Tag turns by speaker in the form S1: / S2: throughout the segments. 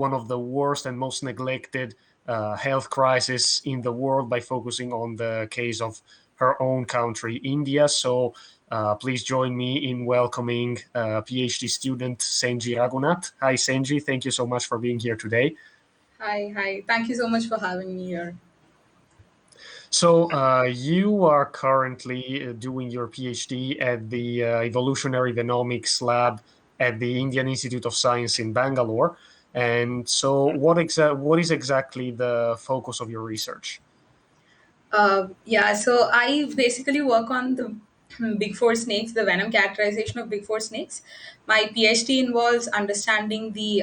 S1: one of the worst and most neglected health crises in the world by focusing on the case of her own country, India. So please join me in welcoming PhD student Senji Raghunath. Hi, Senji. Thank you so much for being here today.
S2: Hi, hi. Thank you so much for having me here.
S1: So you are currently doing your PhD at the Evolutionary Venomics Lab at the Indian Institute of Science in Bangalore. And so, what is exactly the focus of your research?
S2: Yeah, so I basically work on the big four snakes, the venom characterization of big four snakes. My PhD involves understanding the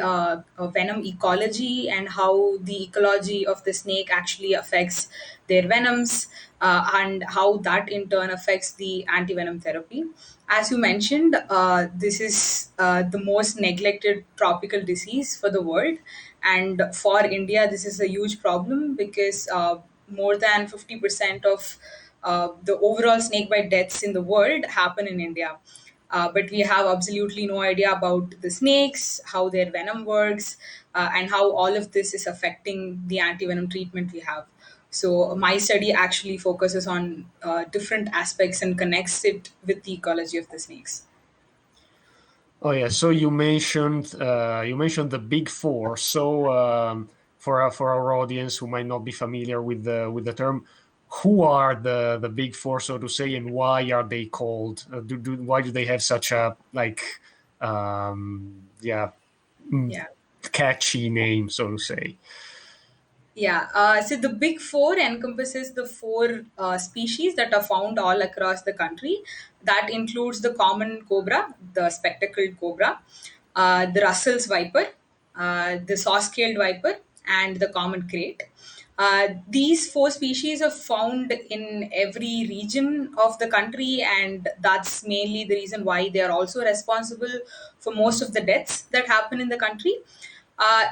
S2: venom ecology and how the ecology of the snake actually affects their venoms, and how that in turn affects the antivenom therapy. As you mentioned, this is the most neglected tropical disease for the world. And for India, this is a huge problem because more than 50% of the overall snakebite deaths in the world happen in India. But we have absolutely no idea about the snakes, how their venom works, and how all of this is affecting the antivenom treatment we have. So, my study actually focuses on different aspects and connects it with the ecology of the snakes.
S1: Oh yeah, so you mentioned the big four. So for our audience who might not be familiar with the term, who are the big four, so to say, and why are they called? Why do they have such a like yeah, mm,
S2: Yeah.
S1: catchy name, so to say?
S2: Yeah, so the big four encompasses the four species that are found all across the country. That includes the common cobra, the spectacled cobra, the Russell's viper, the saw-scaled viper, and the common crate. These four species are found in every region of the country, and that's mainly the reason why they are also responsible for most of the deaths that happen in the country.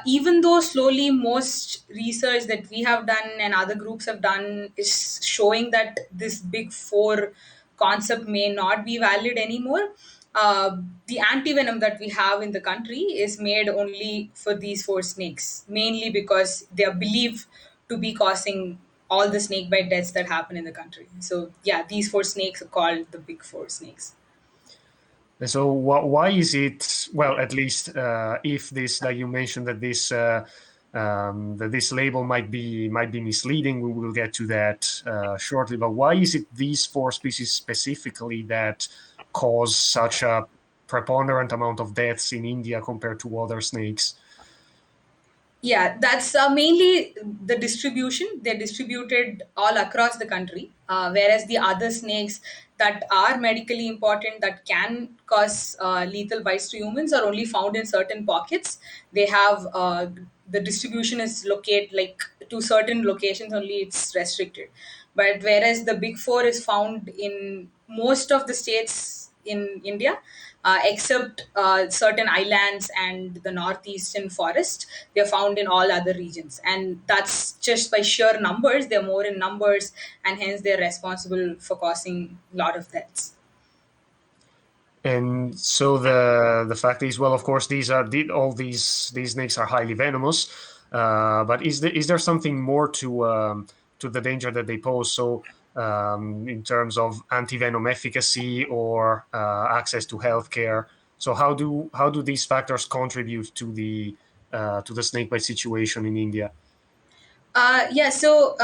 S2: Even though slowly most research that we have done and other groups have done is showing that this big four concept may not be valid anymore, the antivenom that we have in the country is made only for these four snakes, mainly because they are believed to be causing all the snake bite deaths that happen in the country. So, yeah, these four snakes are called the big four snakes.
S1: And so why is it, well, at least if this, like you mentioned, that this label might be misleading. We will get to that shortly. But why is it these four species specifically that cause such a preponderant amount of deaths in India compared to other snakes?
S2: Yeah, that's mainly the distribution. They're distributed all across the country, whereas the other snakes that are medically important that can cause lethal bites to humans are only found in certain pockets. They have the distribution is located like to certain locations only. It's restricted, but whereas the big four is found in most of the states in India, except certain islands and the northeastern forest. They're found in all other regions. And that's just by sheer numbers. They're more in numbers, and hence they're responsible for causing a lot of deaths.
S1: And so the fact is, well, of course, all these snakes are highly venomous. But is there something more to the danger that they pose? So in terms of antivenom efficacy or access to healthcare. So how do these factors contribute to the snakebite situation in India?
S2: Yeah, so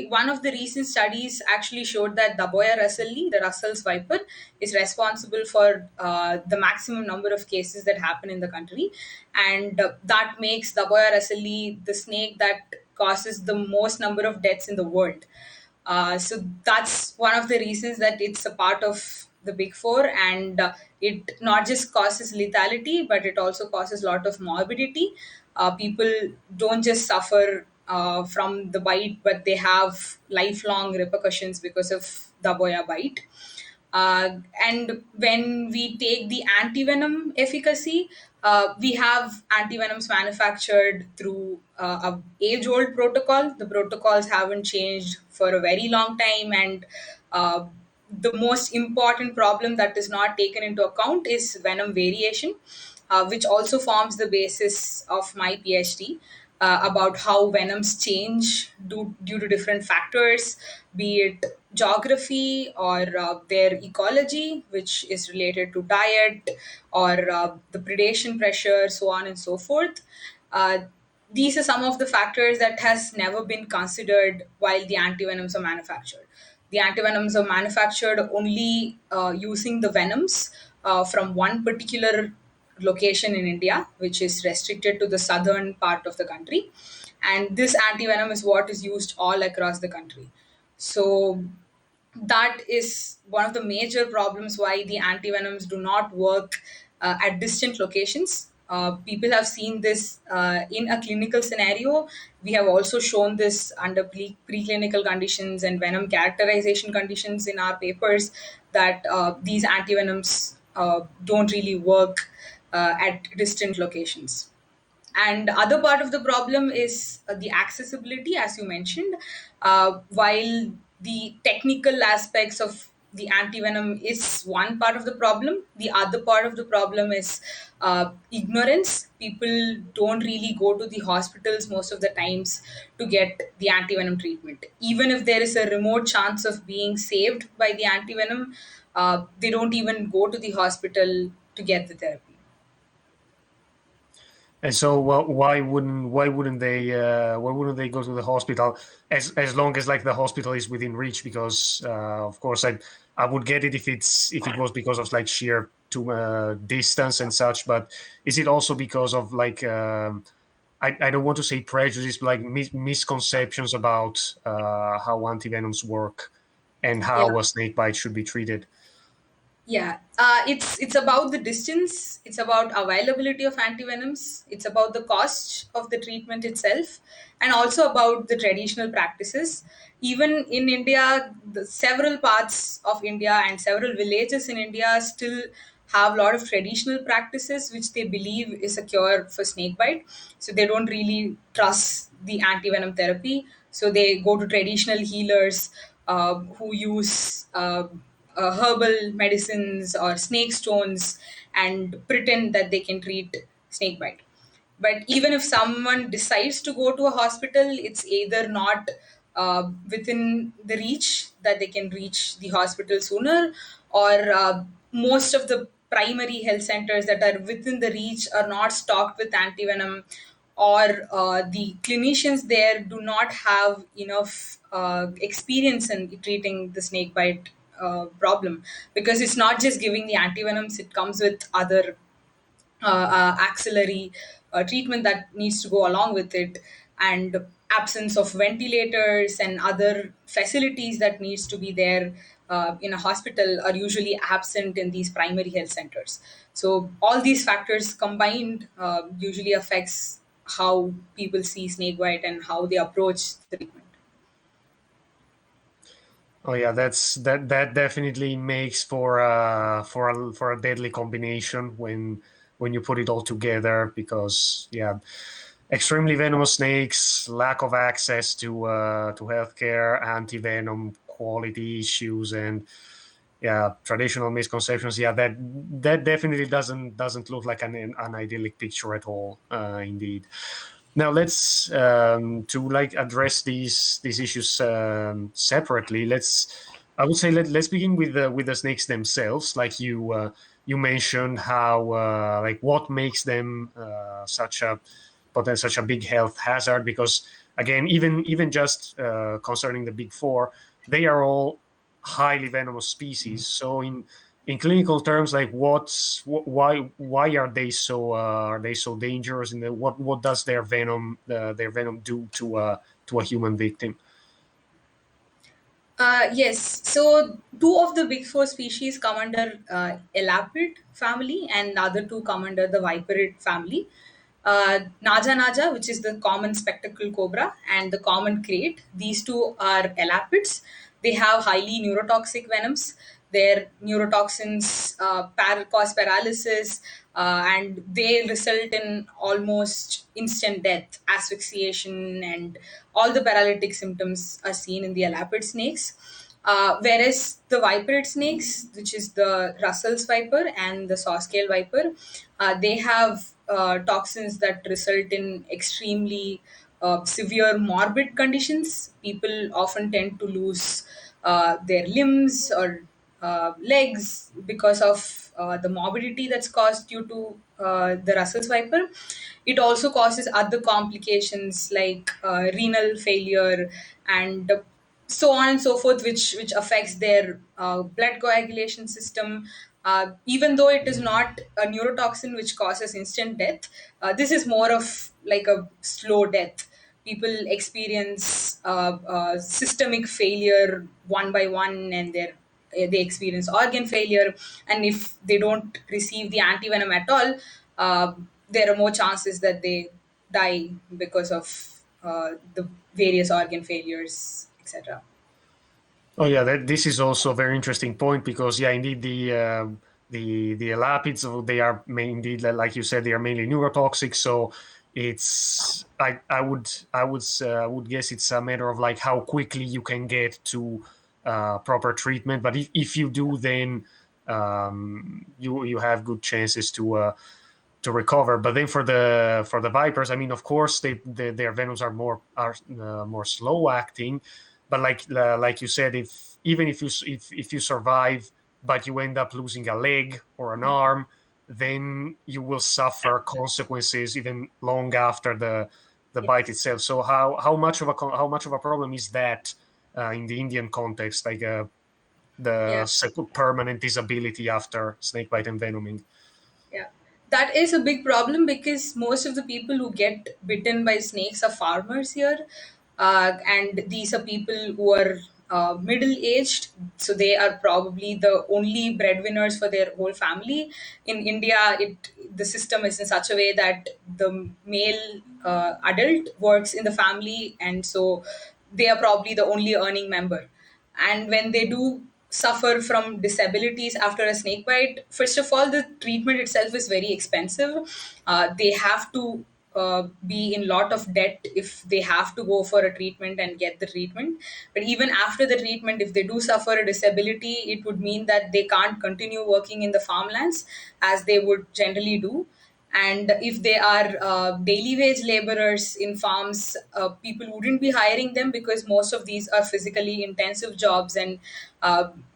S2: one of the recent studies actually showed that Daboya russelli, the Russell's viper, is responsible for the maximum number of cases that happen in the country. And that makes Daboya russelli the snake that causes the most number of deaths in the world. So that's one of the reasons that it's a part of the big four, and it not just causes lethality, but it also causes a lot of morbidity. People don't just suffer from the bite, but they have lifelong repercussions because of the boya bite. And when we take the antivenom efficacy, we have antivenoms manufactured through a age-old protocol. The protocols haven't changed for a very long time, and uh, the most important problem that is not taken into account is venom variation. which also forms the basis of my PhD. About how venoms change due to different factors, be it geography or their ecology, which is related to diet or the predation pressure, so on and so forth. Uh, these are some of the factors that has never been considered while the antivenoms are manufactured. The antivenoms are manufactured only using the venoms from one particular location in India, which is restricted to the southern part of the country. And this antivenom is what is used all across the country. So that is one of the major problems why the antivenoms do not work at distant locations. People have seen this in a clinical scenario. We have also shown this under preclinical conditions and venom characterization conditions in our papers that these antivenoms don't really work at distant locations. And other part of the problem is the accessibility, as you mentioned. While the technical aspects of the antivenom is one part of the problem, the other part of the problem is ignorance. People don't really go to the hospitals most of the times to get the antivenom treatment. Even if there is a remote chance of being saved by the antivenom, they don't even go to the hospital to get the therapy.
S1: And so, well, why wouldn't they go to the hospital as long as like the hospital is within reach? Because of course, I would get it if it was because of like sheer to distance and such. But is it also because of like I don't want to say prejudice, but like misconceptions about how antivenoms work and
S2: Yeah.
S1: how a snake bite should be treated?
S2: Yeah, it's about the distance. It's about availability of antivenoms. It's about the cost of the treatment itself, and also about the traditional practices. Even in India, the several parts of India and several villages in India still have a lot of traditional practices which they believe is a cure for snake bite. So they don't really trust the antivenom therapy. So they go to traditional healers who use herbal medicines or snake stones and pretend that they can treat snake bite. But even if someone decides to go to a hospital, it's either not within the reach that they can reach the hospital sooner, or most of the primary health centers that are within the reach are not stocked with antivenom, or the clinicians there do not have enough experience in treating the snake bite problem, because it's not just giving the antivenoms, it comes with other axillary treatment that needs to go along with it, and absence of ventilators and other facilities that needs to be there in a hospital are usually absent in these primary health centers. So all these factors combined usually affects how people see snake bite and how they approach the treatment.
S1: Oh yeah, that definitely makes for a deadly combination when you put it all together. Because yeah, extremely venomous snakes, lack of access to healthcare, anti venom quality issues, and yeah, traditional misconceptions. Yeah, that definitely doesn't look like an idyllic picture at all. Indeed. Now let's to like address these issues separately. I would say let's begin with the snakes themselves. Like you mentioned how like what makes them such a big health hazard. Because again, even just concerning the big four, they are all highly venomous species. So in clinical terms, like why are they so dangerous, and what does their venom do to a human victim?
S2: Yes. So two of the big four species come under elapid family, and the other two come under the viperid family. Naja naja, which is the common spectacle cobra, and the common crate. These two are elapids. They have highly neurotoxic venoms. Their neurotoxins cause paralysis, and they result in almost instant death, asphyxiation, and all the paralytic symptoms are seen in the elapid snakes. Whereas the viperate snakes, which is the Russell's viper and the saw-scale viper, they have toxins that result in extremely severe morbid conditions. People often tend to lose their limbs or legs because of the morbidity that's caused due to the Russell's viper. It also causes other complications like renal failure and so on and so forth, which affects their blood coagulation system. Even though it is not a neurotoxin which causes instant death, this is more of like a slow death. People experience systemic failure one by one, and they experience organ failure. And if they don't receive the antivenom at all, uh, there are more chances that they die because of the various organ failures, etc.
S1: Oh yeah, this is also a very interesting point because yeah, indeed the elapids, they are indeed, like you said, they are mainly neurotoxic. So it's I would guess it's a matter of like how quickly you can get to proper treatment. But if you do, then you have good chances to recover. But then for the vipers, I mean, of course, their venoms are more slow acting. But like you said, if even if you survive, but you end up losing a leg or an arm, then you will suffer consequences even long after the bite
S2: Yes.
S1: itself. So how much of a problem is that in the Indian context, like the
S2: Yeah.
S1: permanent disability after snakebite envenoming?
S2: Yeah, that is a big problem because most of the people who get bitten by snakes are farmers here, and these are people who are middle aged, so they are probably the only breadwinners for their whole family. In India, the system is in such a way that the male adult works in the family, and so they are probably the only earning member. And when they do suffer from disabilities after a snake bite, first of all, the treatment itself is very expensive. They have to be in lot of debt if they have to go for a treatment and get the treatment. But even after the treatment, if they do suffer a disability, it would mean that they can't continue working in the farmlands as they would generally do. And if they are daily wage laborers in farms, people wouldn't be hiring them because most of these are physically intensive jobs, and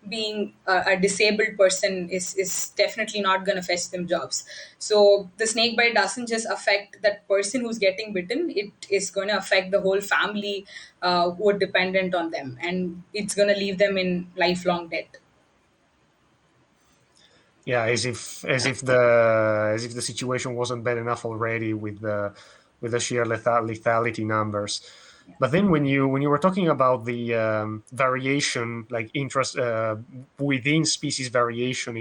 S2: being a disabled person is definitely not going to fetch them jobs. So the snake bite doesn't just affect that person who's getting bitten, it is going to affect the whole family who are dependent on them, and it's going to leave them in lifelong debt.
S1: Yeah, as if the situation wasn't bad enough already with the sheer lethality numbers.
S2: Yeah.
S1: But then when you were talking about the variation, like interest within species variation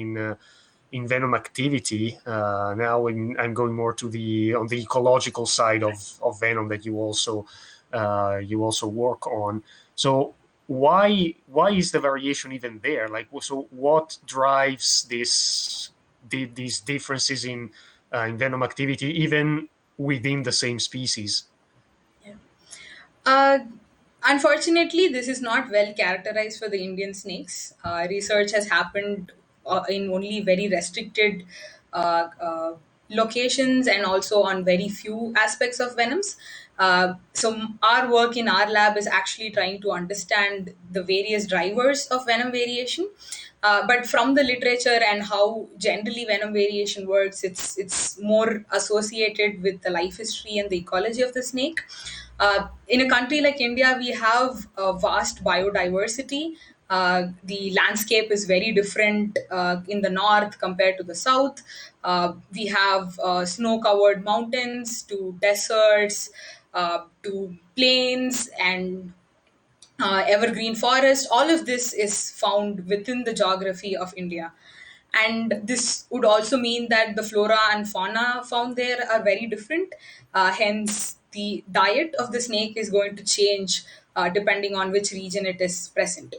S1: in venom activity, now I'm going more to the on the ecological side of venom that you also work on. So why is the variation even there? Like, so what drives these differences in venom activity even within the same species?
S2: Yeah. Uh, Unfortunately, this is not well characterized for the Indian snakes. Research has happened in only very restricted locations and also on very few aspects of venoms. Our work in our lab is actually trying to understand the various drivers of venom variation. But from the literature and how generally venom variation works, it's more associated with the life history and the ecology of the snake. In a country like India, we have a vast biodiversity. The landscape is very different in the north compared to the south. We have snow covered mountains to deserts to plains and evergreen forest. All of this is found within the geography of India. And this would also mean that the flora and fauna found there are very different. Hence, the diet of the snake is going to change depending on which region it is present.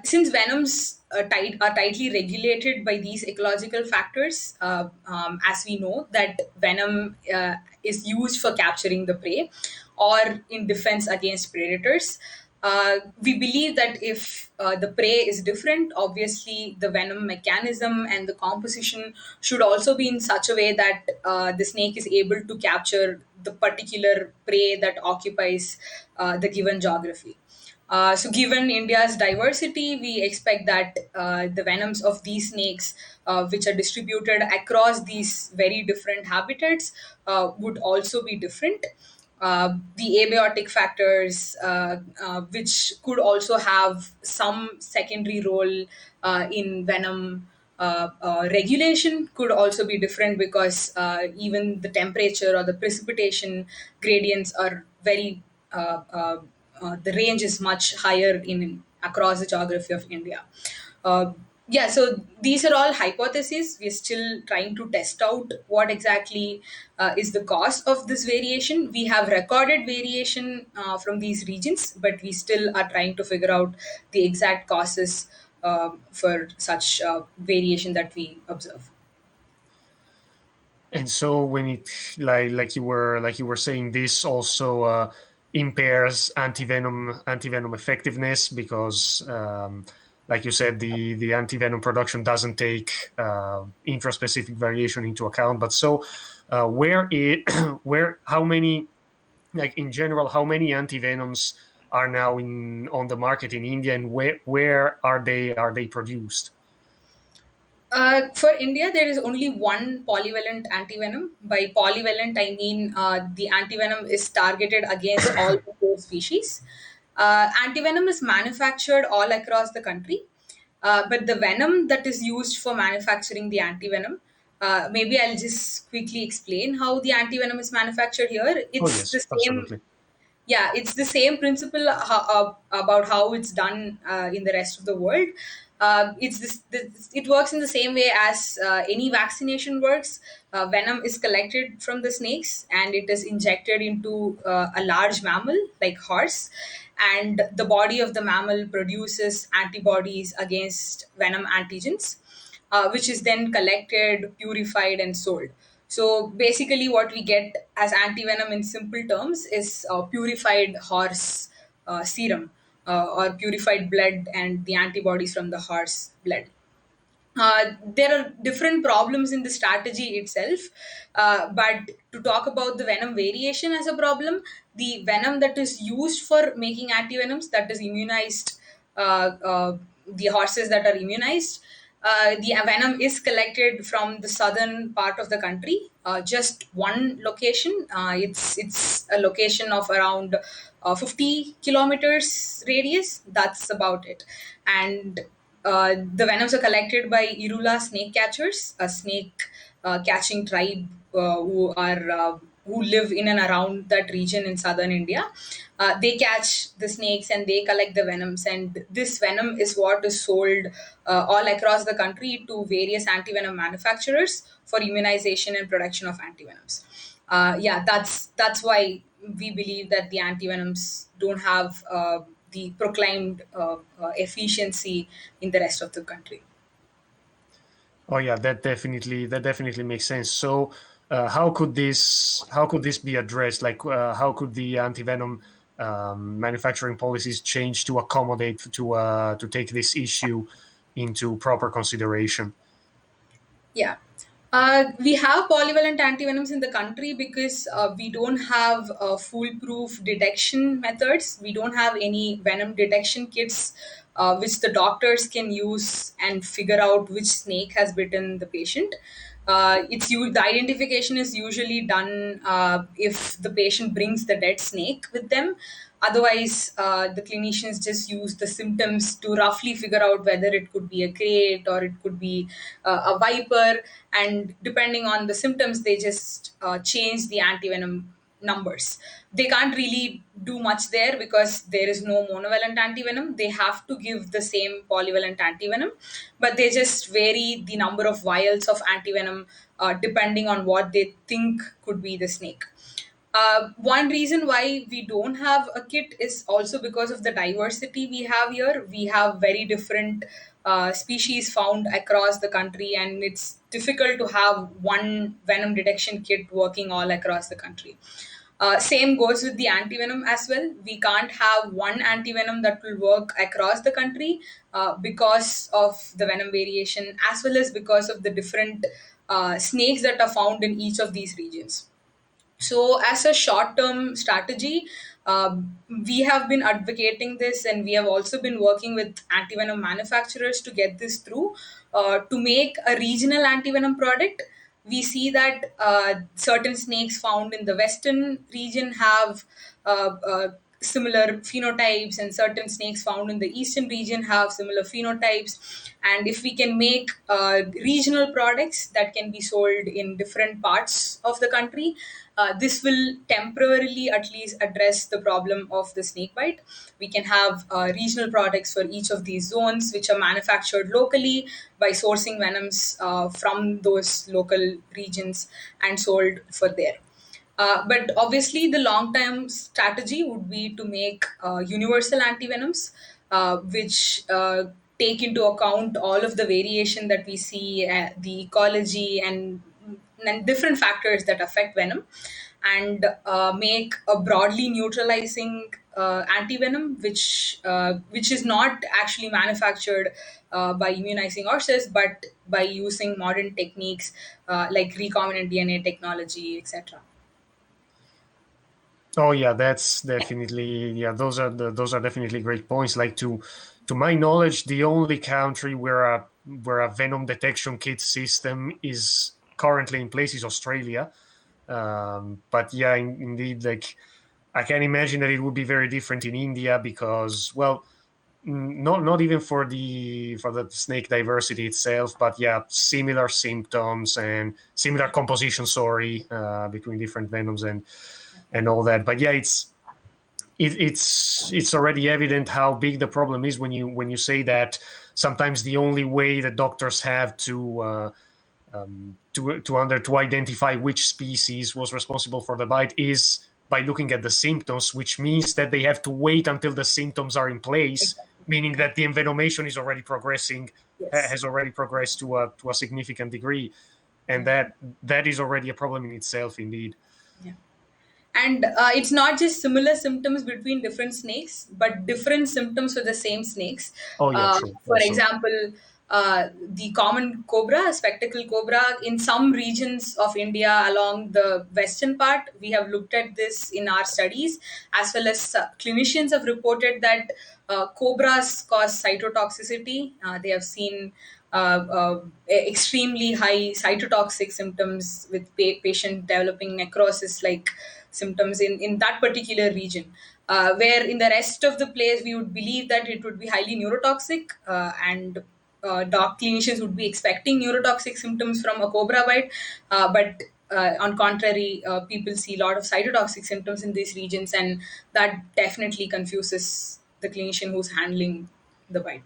S2: Since venoms are tightly regulated by these ecological factors, as we know that venom is used for capturing the prey or in defense against predators. We believe that if the prey is different, obviously the venom mechanism and the composition should also be in such a way that the snake is able to capture the particular prey that occupies the given geography. So, given India's diversity, we expect that the venoms of these snakes, which are distributed across these very different habitats, would also be different. The abiotic factors, which could also have some secondary role in venom regulation, could also be different because even the temperature or the precipitation gradients are very the range is much higher in across the geography of India. Uh, yeah, so these are all hypotheses. We're still trying to test out what exactly is the cause of this variation. We have recorded variation from these regions, but we still are trying to figure out the exact causes for such variation that we observe.
S1: And so when it like you were saying, this also impairs antivenom effectiveness because, like you said, the antivenom production doesn't take intraspecific variation into account. But so where it where how many, like in general, how many antivenoms are now in on the market in India, and where are they produced?
S2: For India, there is only one polyvalent antivenom. By polyvalent, I mean the antivenom is targeted against all the four species. Antivenom is manufactured all across the country, but the venom that is used for manufacturing the antivenom, maybe I'll just quickly explain how the antivenom is manufactured here.
S1: Oh
S2: It's the
S1: yes,
S2: same.
S1: absolutely.
S2: Yeah, it's the same principle about how it's done in the rest of the world. It works in the same way as any vaccination works. Venom is collected from the snakes and it is injected into a large mammal like horse, and the body of the mammal produces antibodies against venom antigens, which is then collected, purified, and sold. So basically, what we get as antivenom in simple terms is purified horse serum or purified blood and the antibodies from the horse blood. There are different problems in the strategy itself. But to talk about the venom variation as a problem, the venom that is used for making antivenoms, that is immunized, the horses that are immunized, the venom is collected from the southern part of the country, just one location. It's a location of around 50 kilometers radius. That's about it. And the venoms are collected by Irula snake catchers, a snake catching tribe who live in and around that region in southern India. They catch the snakes and they collect the venoms, and this venom is what is sold all across the country to various antivenom manufacturers for immunization and production of antivenoms. Yeah, that's why we believe that the antivenoms don't have the proclaimed efficiency in the rest of the country.
S1: Oh yeah, that definitely makes sense. So, how could this be addressed? Like, how could the antivenom manufacturing policies change to accommodate to take this issue into proper consideration?
S2: Yeah. We have polyvalent antivenoms in the country because we don't have foolproof detection methods. We don't have any venom detection kits which the doctors can use and figure out which snake has bitten the patient. The identification is usually done if the patient brings the dead snake with them. Otherwise, the clinicians just use the symptoms to roughly figure out whether it could be a crate or it could be a viper. And depending on the symptoms, they just change the antivenom numbers. They can't really do much there because there is no monovalent antivenom. They have to give the same polyvalent antivenom, but they just vary the number of vials of antivenom depending on what they think could be the snake. One reason why we don't have a kit is also because of the diversity we have here. We have very different species found across the country, and it's difficult to have one venom detection kit working all across the country. Same goes with the antivenom as well. We can't have one antivenom that will work across the country because of the venom variation, as well as because of the different snakes that are found in each of these regions. So, as a short term strategy, we have been advocating this, and we have also been working with antivenom manufacturers to get this through to make a regional antivenom product. We see that certain snakes found in the western region have similar phenotypes, and certain snakes found in the eastern region have similar phenotypes. And if we can make regional products that can be sold in different parts of the country, this will temporarily at least address the problem of the snake bite. We can have regional products for each of these zones, which are manufactured locally by sourcing venoms from those local regions and sold for there. But obviously, the long term strategy would be to make universal antivenoms, which take into account all of the variation that we see, the ecology, and different factors that affect venom, and make a broadly neutralizing antivenom, which is not actually manufactured by immunizing horses, but by using modern techniques like recombinant DNA technology, etc.
S1: Oh yeah, that's definitely, yeah. Those are definitely great points. Like, to my knowledge, the only country where a venom detection kit system is currently in place is Australia. But yeah, indeed, like, I can imagine that it would be very different in India because, well, not even for the snake diversity itself, but yeah, similar symptoms and similar composition. Sorry, between different venoms and all that. But yeah, it's already evident how big the problem is when you say that sometimes the only way that doctors have to identify which species was responsible for the bite is by looking at the symptoms, which means that they have to wait until the symptoms are in place,
S2: Exactly.
S1: meaning that the envenomation is already progressing,
S2: Yes.
S1: has already progressed to a significant degree, and
S2: Yeah.
S1: that is already a problem in itself, indeed.
S2: Yeah. And it's not just similar symptoms between different snakes, but different symptoms for the same snakes.
S1: Oh yeah, true.
S2: For
S1: Also,
S2: example, the common cobra, spectacle cobra, in some regions of India along the western part, we have looked at this in our studies, as well as clinicians have reported that cobras cause cytotoxicity. They have seen extremely high cytotoxic symptoms with patient developing necrosis like symptoms in that particular region. Where in the rest of the place, we would believe that it would be highly neurotoxic, and doc clinicians would be expecting neurotoxic symptoms from a cobra bite. But on contrary, people see a lot of cytotoxic symptoms in these regions, and that definitely confuses the clinician who's handling the bite.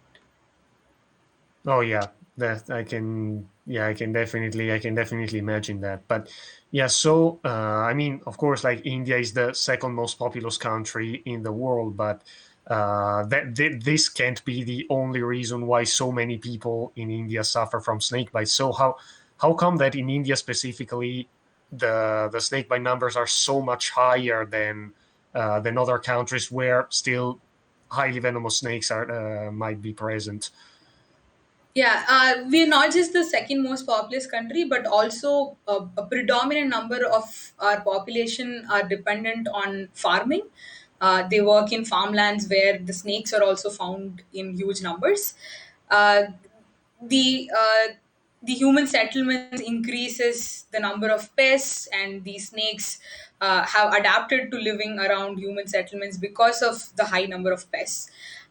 S1: oh yeah, that I can definitely imagine that. But yeah, so I mean, of course, like, India is the second most populous country in the world, but this can't be the only reason why so many people in India suffer from snake bites. So how come that in India specifically the snake bite numbers are so much higher than other countries where still highly venomous snakes are might be present?
S2: Yeah, we're not just the second most populous country, but also a predominant number of our population are dependent on farming. They work in farmlands where the snakes are also found in huge numbers. Uh, the human settlements increases the number of pests, and these snakes have adapted to living around human settlements because of the high number of pests,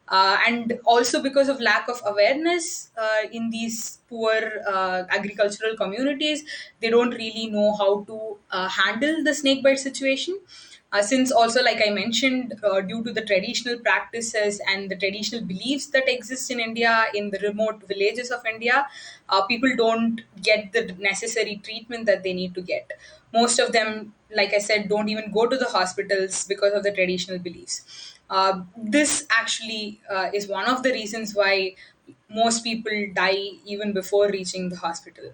S2: and also because of lack of awareness in these poor agricultural communities. They don't really know how to handle the snake bite situation. Since also, like I mentioned, due to the traditional practices and the traditional beliefs that exist in India, in the remote villages of India, people don't get the necessary treatment that they need to get. Most of them, like I said, don't even go to the hospitals because of the traditional beliefs. This actually is one of the reasons why most people die even before reaching the hospital.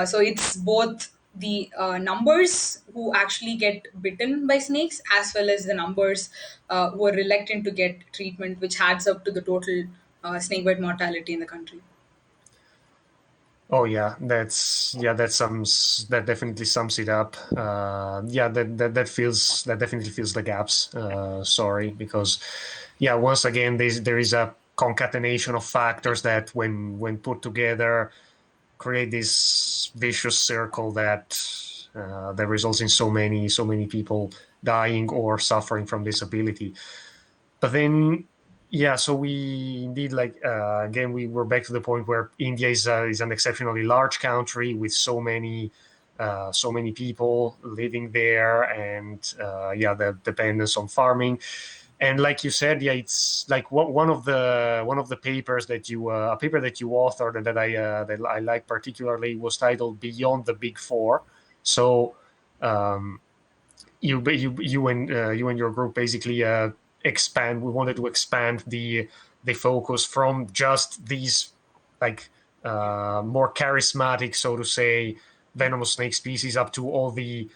S2: So it's both the numbers who actually get bitten by snakes, as well as the numbers who are reluctant to get treatment, which adds up to the total snakebite mortality in the country.
S1: Oh yeah, that definitely sums it up. Yeah, that definitely fills the gaps. Sorry, because yeah, once again, there is a concatenation of factors that, when put together, create this vicious circle that results in so many people dying or suffering from disability. But then, yeah, so we indeed, like, again, we were back to the point where India is an exceptionally large country with so many people living there, and yeah, the dependence on farming. And like you said, yeah, it's like one of the papers that you a paper that you authored, and that I like particularly, was titled "Beyond the Big Four." So um, you and your group basically expand. We wanted to expand the focus from just these, like, more charismatic, so to say, venomous snake species, up to all the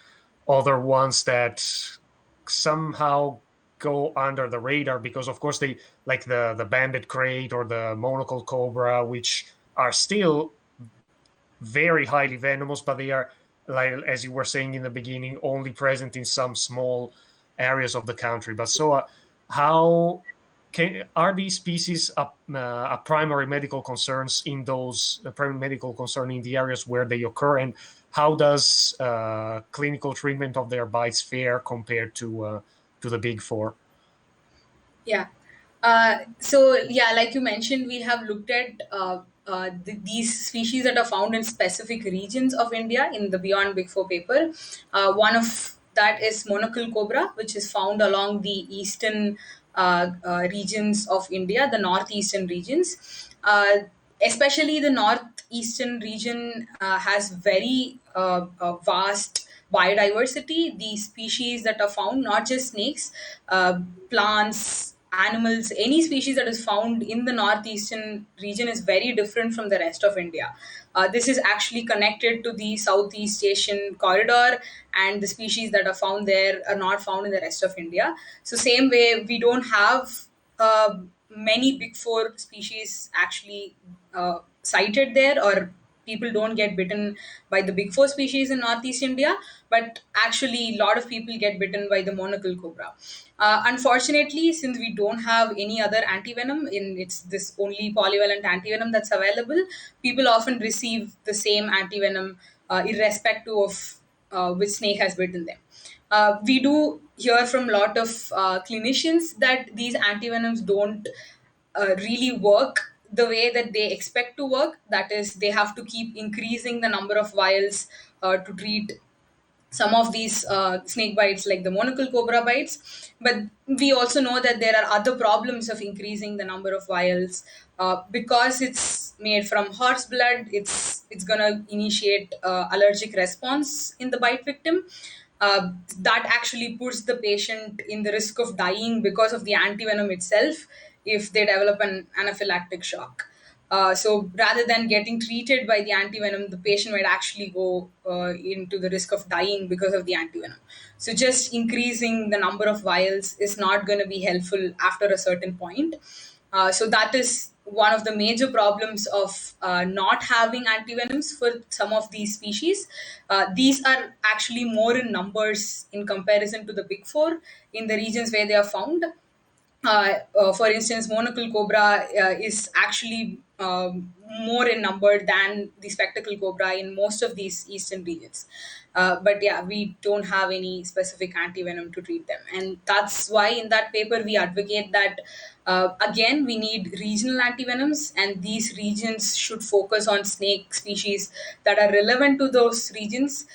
S1: other ones that somehow go under the radar, because of course they, like the banded crate or the monocle cobra, which are still very highly venomous, but they are, like, as you were saying in the beginning, only present in some small areas of the country. But so, how are these species a primary medical concerns in those primary medical concern in the areas where they occur, and how does clinical treatment of their bites fare compared to the big four?
S2: Yeah. So yeah, like you mentioned, we have looked at these species that are found in specific regions of India in the Beyond Big Four paper. One of that is monocle cobra, which is found along the eastern regions of India, the northeastern regions. Especially the northeastern region has very vast biodiversity. The species that are found, not just snakes, plants, animals, any species that is found in the northeastern region is very different from the rest of India. This is actually connected to the Southeast Asian corridor, and the species that are found there are not found in the rest of India. So, same way, we don't have many big four species actually sighted there, or people don't get bitten by the big four species in northeast India, but actually a lot of people get bitten by the monocle cobra. Unfortunately, since we don't have any other antivenom, in it's this only polyvalent antivenom that's available, people often receive the same antivenom irrespective of which snake has bitten them. We do hear from a lot of clinicians that these antivenoms don't really work the way that they expect to work. That is, they have to keep increasing the number of vials to treat some of these snake bites, like the monocle cobra bites. But we also know that there are other problems of increasing the number of vials. Because it's made from horse blood, it's gonna initiate allergic response in the bite victim. That actually puts the patient in the risk of dying because of the antivenom itself if they develop an anaphylactic shock. So rather than getting treated by the antivenom, the patient might actually go into the risk of dying because of the antivenom. So just increasing the number of vials is not going to be helpful after a certain point. So that is one of the major problems of not having antivenoms for some of these species. These are actually more in numbers in comparison to the big four in the regions where they are found. For instance, monocle cobra is actually more in number than the spectacle cobra in most of these eastern regions. But yeah, we don't have any specific antivenom to treat them. And that's why in that paper we advocate that, again, we need regional antivenoms, and these regions should focus on snake species that are relevant to those regions.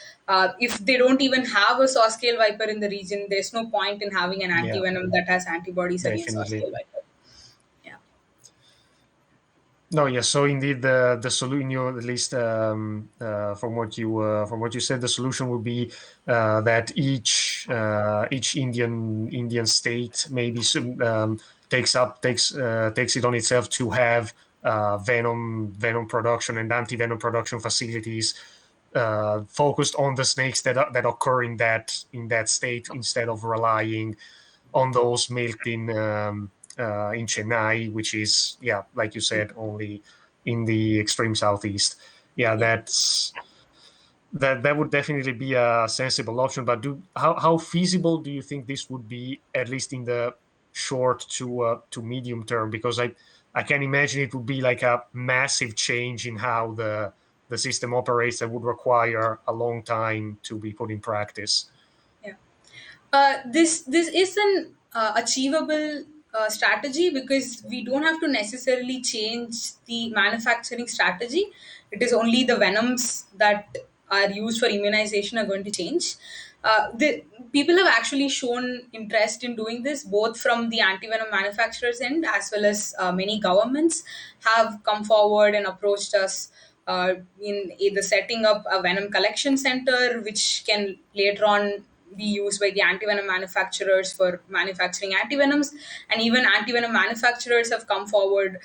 S2: If they don't even have a saw scale viper in the region, there's no point in having an
S1: Yeah,
S2: antivenom that has antibodies against saw
S1: definitely.
S2: scale viper. Yeah.
S1: No, yes. So indeed, the solution, at least from what you said, the solution would be that each Indian state maybe takes it on itself to have venom production and anti venom production facilities focused on the snakes that occur in that state instead of relying on those milked in Chennai, which is, yeah, like you said, only in the extreme southeast. Yeah,
S2: Yeah.
S1: that would definitely be a sensible option. But how feasible do you think this would be, at least in the short to medium term? Because I can imagine it would be like a massive change in how the system operates that would require a long time to be put in practice.
S2: Yeah. This is an achievable strategy because we don't have to necessarily change the manufacturing strategy. It is only the venoms that are used for immunization are going to change. The people have actually shown interest in doing this, both from the anti-venom manufacturers end as well as many governments have come forward and approached us in either setting up a venom collection center, which can later on be used by the antivenom manufacturers for manufacturing antivenoms, and even antivenom manufacturers have come forward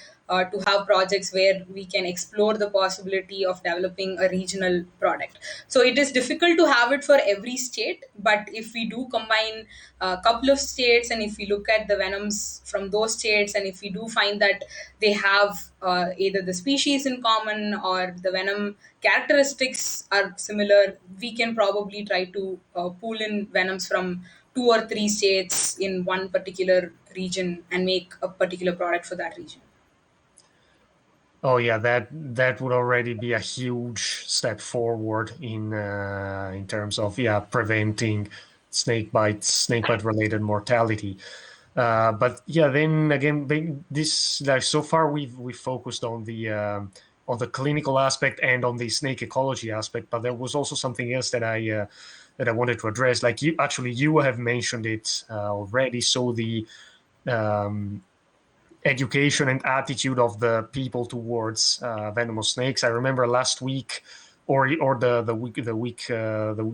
S2: to have projects where we can explore the possibility of developing a regional product. So it is difficult to have it for every state, but if we do combine a couple of states and if we look at the venoms from those states and if we do find that they have either the species in common or the venom characteristics are similar, we can probably try to pull in venoms from two or three states in one particular region and make a particular product for that region.
S1: Oh yeah, that would already be a huge step forward in terms of, yeah, preventing snake bite related mortality. But yeah, then again, this, like, so far we've focused on the clinical aspect and on the snake ecology aspect, but there was also something else that I wanted to address. Like, you have mentioned it already. So the um, education and attitude of the people towards venomous snakes. I remember last week, or the week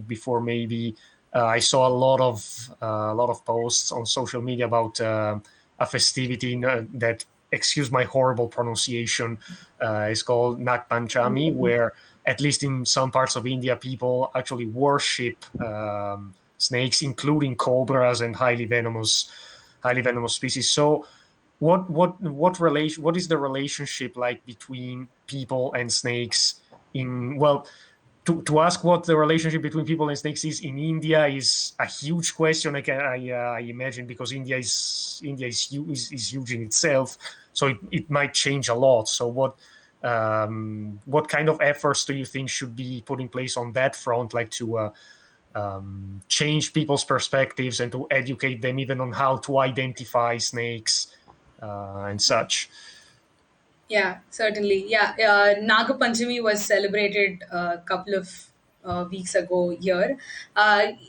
S1: before, maybe, I saw a lot of posts on social media about a festivity that, excuse my horrible pronunciation, is called Nag Panchami, where, at least in some parts of India, people actually worship snakes, including cobras and highly venomous species. So what is the relationship like between people and snakes in, well, to ask what the relationship between people and snakes is in India is a huge question. I imagine, because India is huge in itself, so it might change a lot. So what kind of efforts do you think should be put in place on that front, like to change people's perspectives and to educate them even on how to identify snakes and such?
S2: Yeah, certainly. Yeah, Naga Panchami was celebrated a couple of weeks ago here.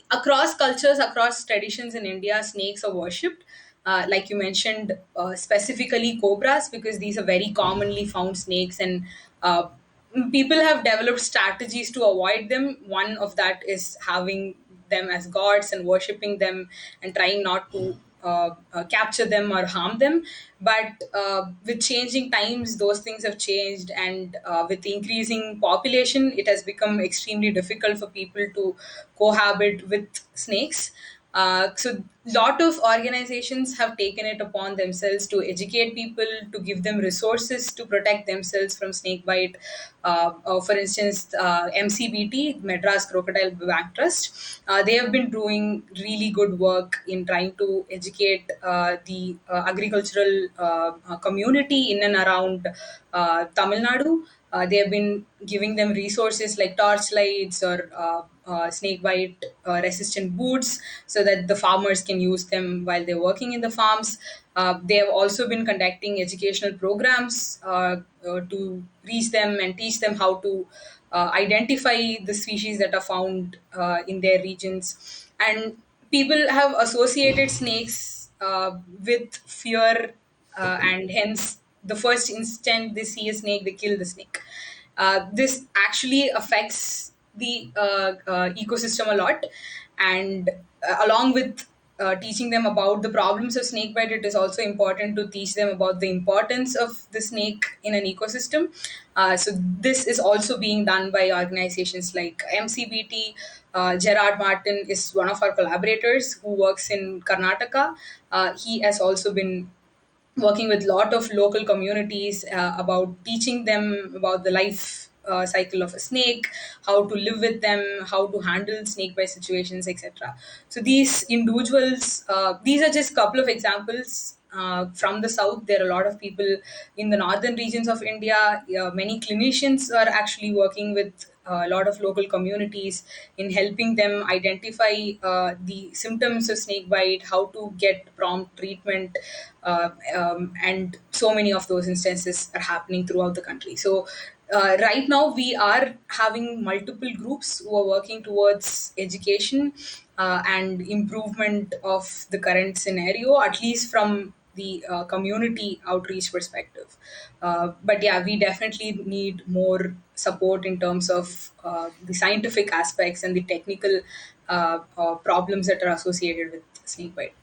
S2: Across cultures, across traditions in India, snakes are worshipped. Like you mentioned, specifically cobras, because these are very commonly found snakes, and uh, people have developed strategies to avoid them. One of that is having them as gods and worshipping them and trying not to capture them or harm them. But with changing times, those things have changed, and with increasing population, it has become extremely difficult for people to cohabit with snakes. So lot of organizations have taken it upon themselves to educate people, to give them resources to protect themselves from snake bite. For instance, MCBT, Madras Crocodile Bank Trust, they have been doing really good work in trying to educate the agricultural community in and around Tamil Nadu. They have been giving them resources like torchlights or snake bite resistant boots so that the farmers can use them while they're working in the farms. They have also been conducting educational programs to reach them and teach them how to identify the species that are found in their regions. And people have associated snakes with fear, and hence the first instant they see a snake, they kill the snake. This actually affects the ecosystem a lot, and along with teaching them about the problems of snake bite, it is also important to teach them about the importance of the snake in an ecosystem. So this is also being done by organizations like MCBT. Gerard Martin is one of our collaborators who works in Karnataka. He has also been working with a lot of local communities about teaching them about the life cycle of a snake, how to live with them, how to handle snake bite situations, etc. So these individuals, these are just a couple of examples. From the south, there are a lot of people in the northern regions of India. Many clinicians are actually working with a lot of local communities in helping them identify the symptoms of snake bite, how to get prompt treatment, and so many of those instances are happening throughout the country. So right now we are having multiple groups who are working towards education and improvement of the current scenario, at least from the community outreach perspective. But yeah, we definitely need more support in terms of the scientific aspects and the technical problems that are associated with snakebite.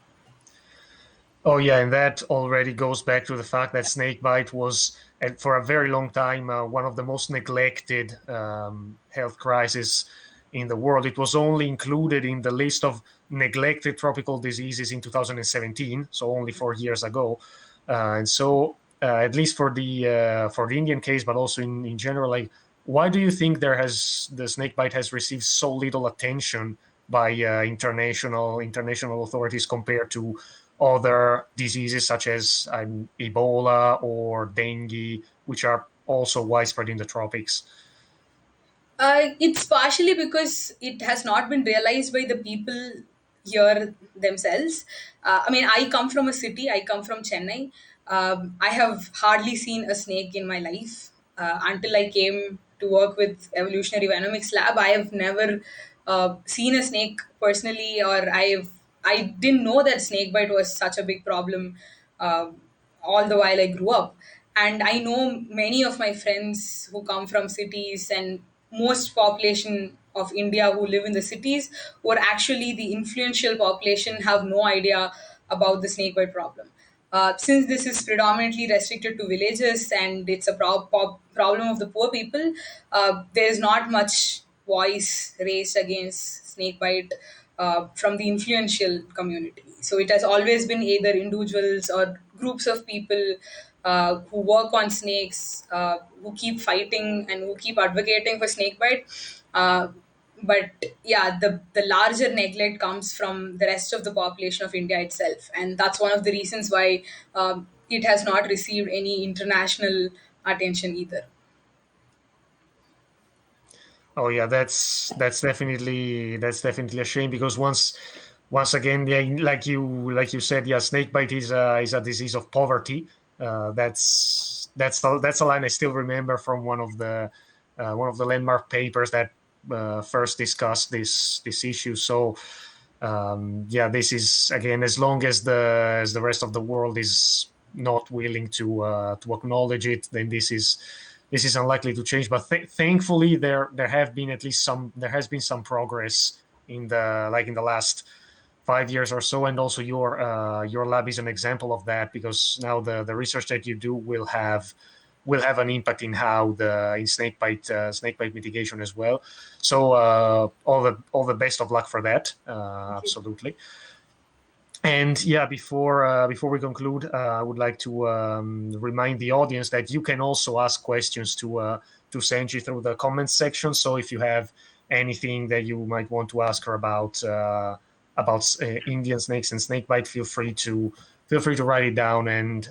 S1: Oh yeah, and that already goes back to the fact that snakebite was, for a very long time, one of the most neglected health crises in the world. It was only included in the list of neglected tropical diseases in 2017, so only 4 years ago. And so, at least for the Indian case, but also in general, like, why do you think the snakebite has received so little attention by international authorities compared to other diseases such as Ebola or dengue, which are also widespread in the tropics?
S2: It's partially because it has not been realized by the people here themselves. I mean, I come from a city, I come from Chennai. I have hardly seen a snake in my life. Until I came to work with Evolutionary Venomics Lab, I have never seen a snake personally, or I didn't know that snake bite was such a big problem uh, all the while I grew up. And I know many of my friends who come from cities, and most population of India who live in the cities, who are actually the influential population, have no idea about the snakebite problem. Since this is predominantly restricted to villages and it's a problem of the poor people, there is not much voice raised against snakebite from the influential community. So it has always been either individuals or groups of people who work on snakes, who keep fighting and who keep advocating for snakebite. Uh, but yeah, the larger neglect comes from the rest of the population of India itself, and that's one of the reasons why it has not received any international attention either.
S1: Oh yeah, that's definitely a shame because once again, yeah, like you said, yeah, snakebite is a disease of poverty. That's a line I still remember from one of the landmark papers that first discussed this issue. So yeah, this is again, as long as the rest of the world is not willing to acknowledge it, then this is unlikely to change. But thankfully, there have been at least there has been some progress in the last 5 years or so, and also your lab is an example of that because now the research that you do will have an impact in how the in snakebite mitigation as well. So all the best of luck for that. Absolutely. And yeah, before we conclude, I would like to remind the audience that you can also ask questions to Senji through the comments section. So if you have anything that you might want to ask her about Indian snakes and snakebite, feel free to write it down, and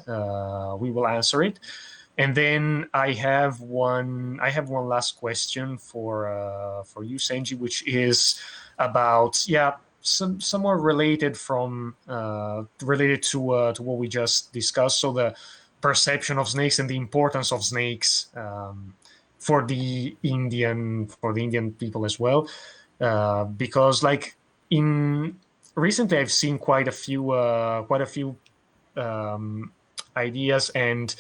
S1: we will answer it. And then I have one last question for you, Senji, which is about, yeah, somewhat related related to what we just discussed. So the perception of snakes and the importance of snakes for the Indian people as well, because like in recently I've seen quite a few um, ideas and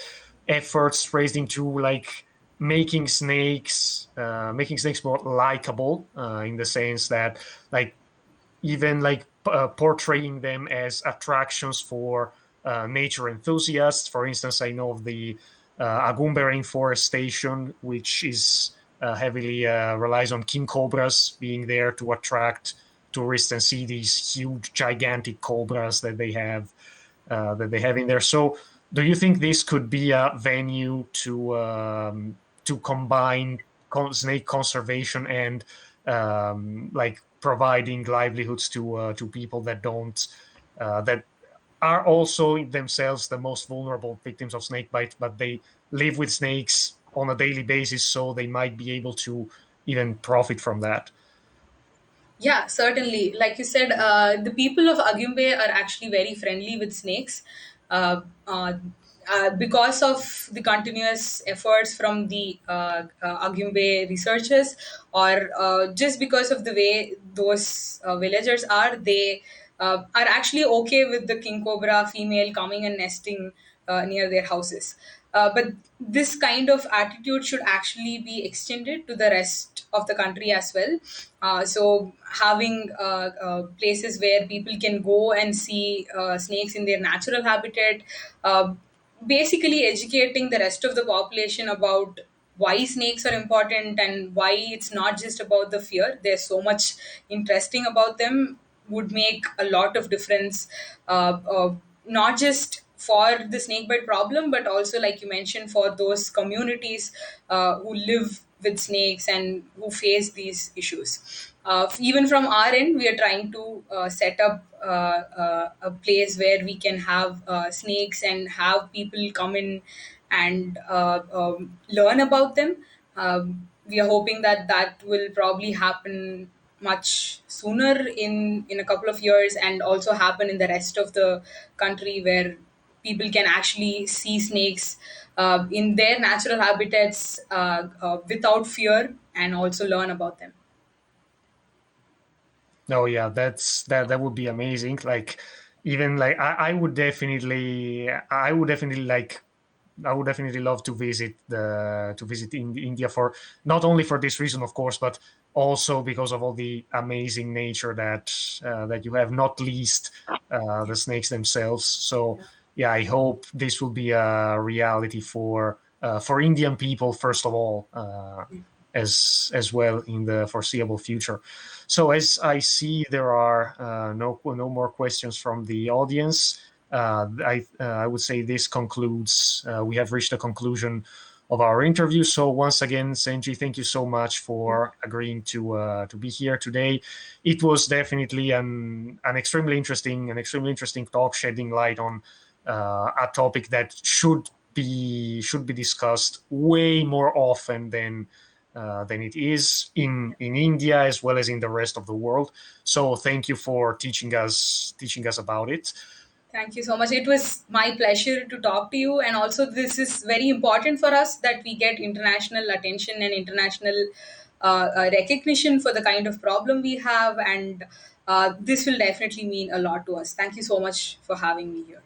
S1: efforts raised into like making snakes more likable, in the sense that like even like portraying them as attractions for nature enthusiasts. For instance, I know of the Agumbe Rainforestation, which is heavily relies on king cobras being there to attract tourists and see these huge, gigantic cobras that they have in there. So, do you think this could be a venue to combine snake conservation and like providing livelihoods to people that don't that are also themselves the most vulnerable victims of snake bite, but they live with snakes on a daily basis, so they might be able to even profit from that.
S2: Yeah, certainly. Like you said, the people of Agumbe are actually very friendly with snakes. Uh, uh, because of the continuous efforts from the Agumbe researchers, or just because of the way those villagers are, they are actually okay with the king cobra female coming and nesting near their houses. But this kind of attitude should actually be extended to the rest of the country as well. So, having places where people can go and see snakes in their natural habitat, uh, basically educating the rest of the population about why snakes are important and why it's not just about the fear. There's so much interesting about them, would make a lot of difference, not just for the snakebite problem, but also, like you mentioned, for those communities who live with snakes and who face these issues. Even from our end, we are trying to set up a place where we can have snakes and have people come in and learn about them. We are hoping that that will probably happen much sooner in a couple of years, and also happen in the rest of the country, where people can actually see snakes in their natural habitats without fear, and also learn about them.
S1: No, yeah, that would be amazing. Like even like I would definitely like I would definitely love to visit India for not only for this reason, of course, but also because of all the amazing nature that you have, not least the snakes themselves. So yeah, I hope this will be a reality for Indian people first of all, as well in the foreseeable future. So as I see, there are no more questions from the audience. I would say this concludes. We have reached the conclusion of our interview. So once again, Senji, thank you so much for agreeing to be here today. It was definitely an extremely interesting talk, shedding light on a topic that should be discussed way more often than it is in India as well as in the rest of the world. So thank you for teaching us about it.
S2: Thank you so much. It was my pleasure to talk to you. And also, this is very important for us that we get international attention and international recognition for the kind of problem we have. And this will definitely mean a lot to us. Thank you so much for having me here.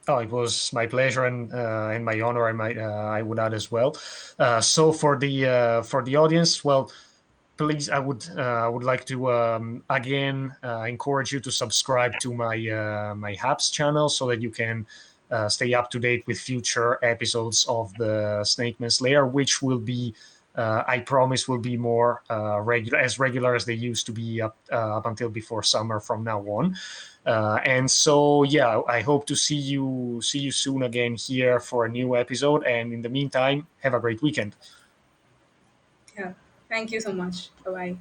S1: Oh, it was my pleasure and my honor. I would add as well. So for the audience, well, please, I would like to again encourage you to subscribe to my Haps channel so that you can stay up to date with future episodes of the Snakeman's Lair, which will be I promise will be more regular as they used to be up until before summer from now on. And so yeah, I hope to see you soon again here for a new episode. And in the meantime, have a great weekend.
S2: Yeah. Thank you so much. Bye bye.